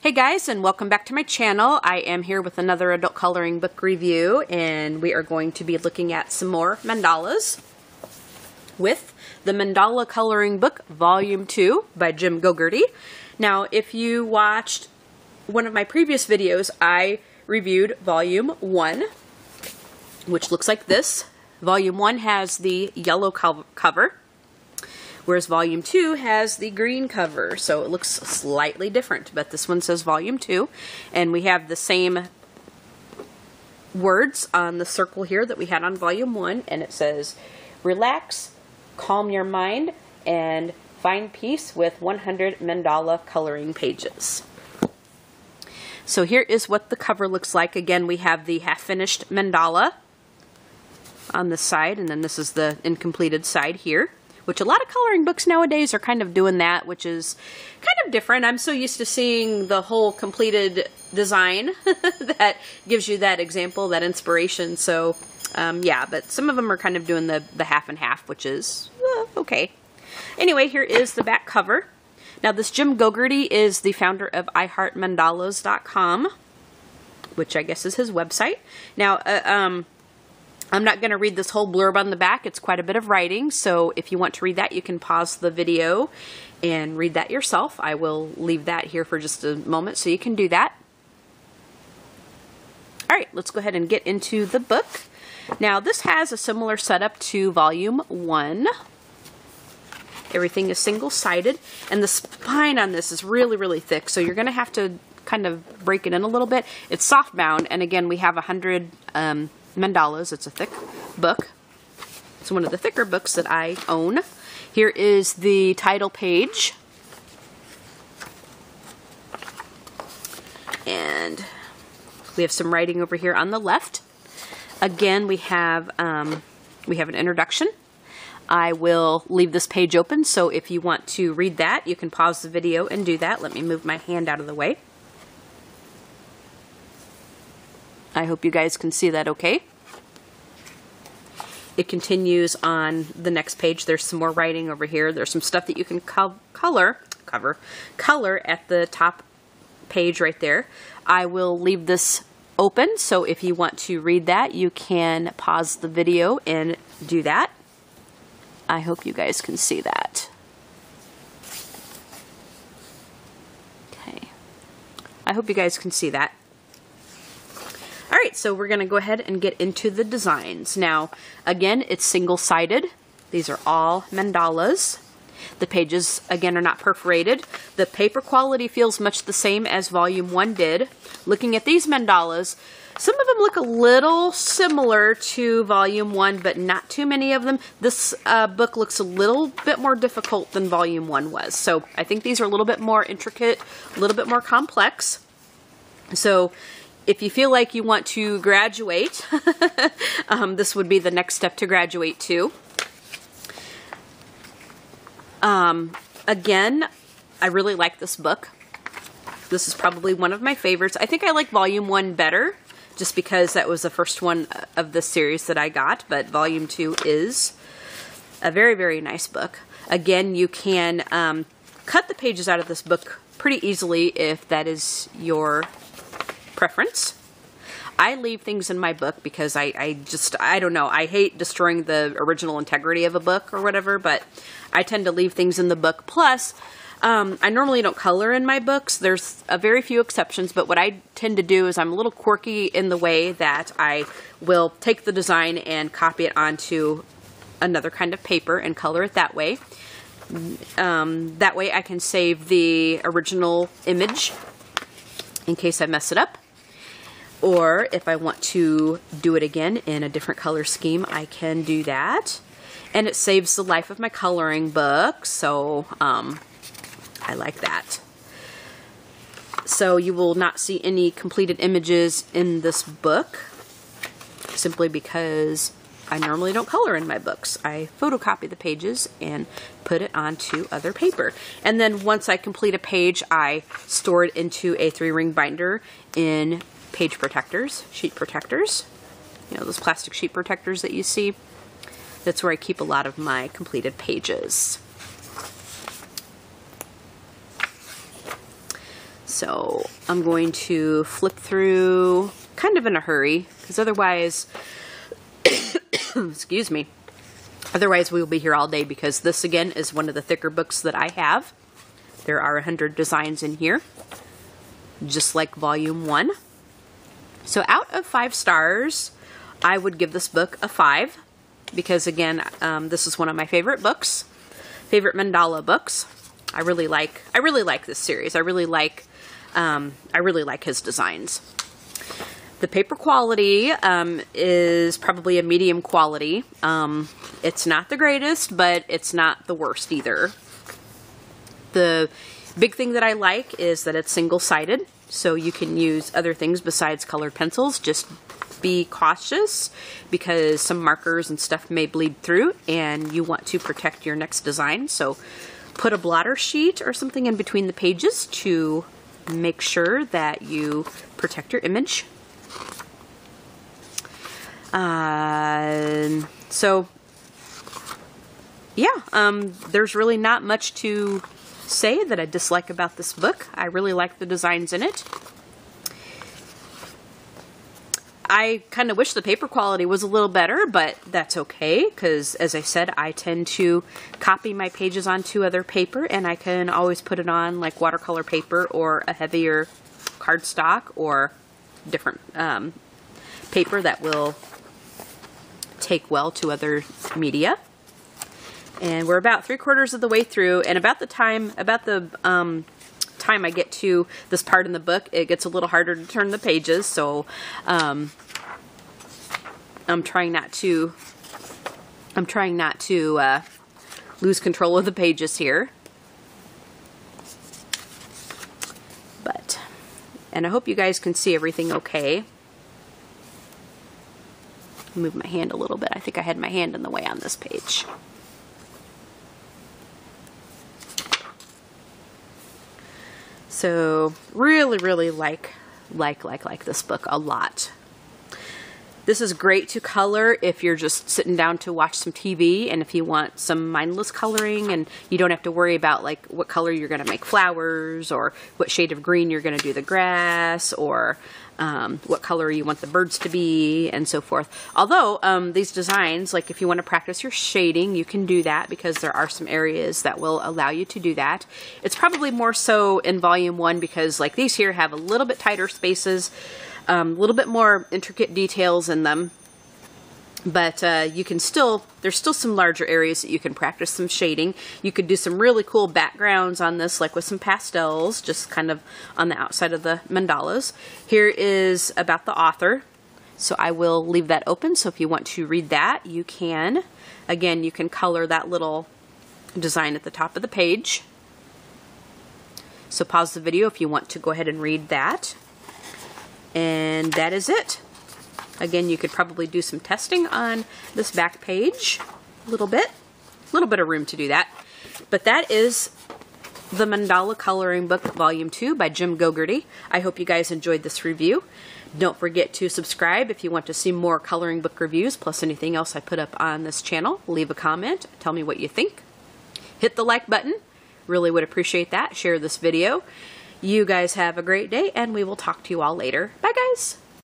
Hey guys, and welcome back to my channel. I am here with another adult coloring book review, and we are going to be looking at some more mandalas with the Mandala Coloring Book Volume 2 by Jim Gogarty. Now, if you watched one of my previous videos, I reviewed Volume 1, which looks like this. Volume 1 has the yellow cover, whereas Volume 2 has the green cover, so it looks slightly different, but this one says Volume 2, and we have the same words on the circle here that we had on Volume 1, and it says, relax, calm your mind, and find peace with 100 mandala coloring pages. So here is what the cover looks like. Again, we have the half-finished mandala on this side, and then this is the incompleted side here, which a lot of coloring books nowadays are kind of doing that, which is kind of different. I'm so used to seeing the whole completed design that gives you that example, that inspiration. So, yeah, but some of them are kind of doing the half and half, which is okay. Anyway, here is the back cover. Now, this Jim Gogarty is the founder of iHeartMandalas.com, which I guess is his website. Now, I'm not going to read this whole blurb on the back. It's quite a bit of writing, so if you want to read that, you can pause the video and read that yourself. I will leave that here for just a moment so you can do that. Alright, let's go ahead and get into the book. Now, this has a similar setup to Volume 1. Everything is single-sided, and the spine on this is really, really thick, so you're going to have to kind of break it in a little bit. It's soft-bound, and again, we have 100 mandalas. It's a thick book. It's one of the thicker books that I own. Here is the title page. And we have some writing over here on the left. Again, we have an introduction. I will leave this page open, so if you want to read that, you can pause the video and do that. Let me move my hand out of the way. I hope you guys can see that okay. It continues on the next page. There's some more writing over here. There's some stuff that you can color at the top page right there. I will leave this open, so if you want to read that, you can pause the video and do that. I hope you guys can see that. Okay. I hope you guys can see that. Alright, so we're going to go ahead and get into the designs. Now, again, it's single-sided. These are all mandalas. The pages, again, are not perforated. The paper quality feels much the same as Volume 1 did. Looking at these mandalas, some of them look a little similar to Volume 1, but not too many of them. This book looks a little bit more difficult than Volume 1 was. So I think these are a little bit more intricate, a little bit more complex. So if you feel like you want to graduate, this would be the next step to graduate to. Again, I really like this book. This is probably one of my favorites. I think I like Volume 1 better, just because that was the first one of the series that I got, but Volume 2 is a very, very nice book. Again, you can cut the pages out of this book pretty easily if that is your preference. I leave things in my book because I don't know, I hate destroying the original integrity of a book or whatever, but I tend to leave things in the book. Plus, I normally don't color in my books. There's a very few exceptions, but what I tend to do is I'm a little quirky in the way that I will take the design and copy it onto another kind of paper and color it that way. That way I can save the original image in case I mess it up. Or if I want to do it again in a different color scheme, I can do that. And it saves the life of my coloring book, so I like that. So you will not see any completed images in this book, simply because I normally don't color in my books. I photocopy the pages and put it onto other paper. And then once I complete a page, I store it into a 3-ring binder in page protectors, sheet protectors. You know, those plastic sheet protectors that you see. That's where I keep a lot of my completed pages. So I'm going to flip through kind of in a hurry, because otherwise, excuse me, otherwise we will be here all day, because this again is one of the thicker books that I have. There are 100 designs in here, just like volume 1. So out of 5 stars, I would give this book a 5, because again, this is one of my favorite books, favorite Mandala books. I really like this series. I really like his designs. The paper quality is probably a medium quality. It's not the greatest, but it's not the worst either. The big thing that I like is that it's single-sided, so you can use other things besides colored pencils. Just be cautious, because some markers and stuff may bleed through, and you want to protect your next design. So put a blotter sheet or something in between the pages to make sure that you protect your image. So yeah, there's really not much to say that I dislike about this book. I really like the designs in it. I kind of wish the paper quality was a little better, but that's okay, because as I said, I tend to copy my pages onto other paper, and I can always put it on like watercolor paper or a heavier cardstock or different paper that will take well to other media. And we're about 3/4 of the way through, and about the time I get to this part in the book, it gets a little harder to turn the pages, so I'm trying not to lose control of the pages here. And I hope you guys can see everything okay. Move my hand a little bit. I think I had my hand in the way on this page. So really like this book a lot. This is great to color if you're just sitting down to watch some TV, and if you want some mindless coloring and you don't have to worry about like what color you're going to make flowers, or what shade of green you're going to do the grass, or what color you want the birds to be, and so forth. Although these designs, like if you want to practice your shading, you can do that, because there are some areas that will allow you to do that. It's probably more so in volume 1, because like these here have a little bit tighter spaces, a little bit more intricate details in them, but you can still, there's still some larger areas that you can practice some shading. You could do some really cool backgrounds on this, like with some pastels, just kind of on the outside of the mandalas. Here is about the author, so I will leave that open, so if you want to read that, you can. Again, you can color that little design at the top of the page. So pause the video if you want to go ahead and read that. And that is it. Again, you could probably do some testing on this back page a little bit of room to do that. But that is the Mandala Coloring Book Volume 2 by Jim Gogarty. I hope you guys enjoyed this review. Don't forget to subscribe if you want to see more coloring book reviews, plus anything else I put up on this channel. Leave a comment, tell me what you think. Hit the like button, really would appreciate that. Share this video. You guys have a great day, and we will talk to you all later. Bye, guys!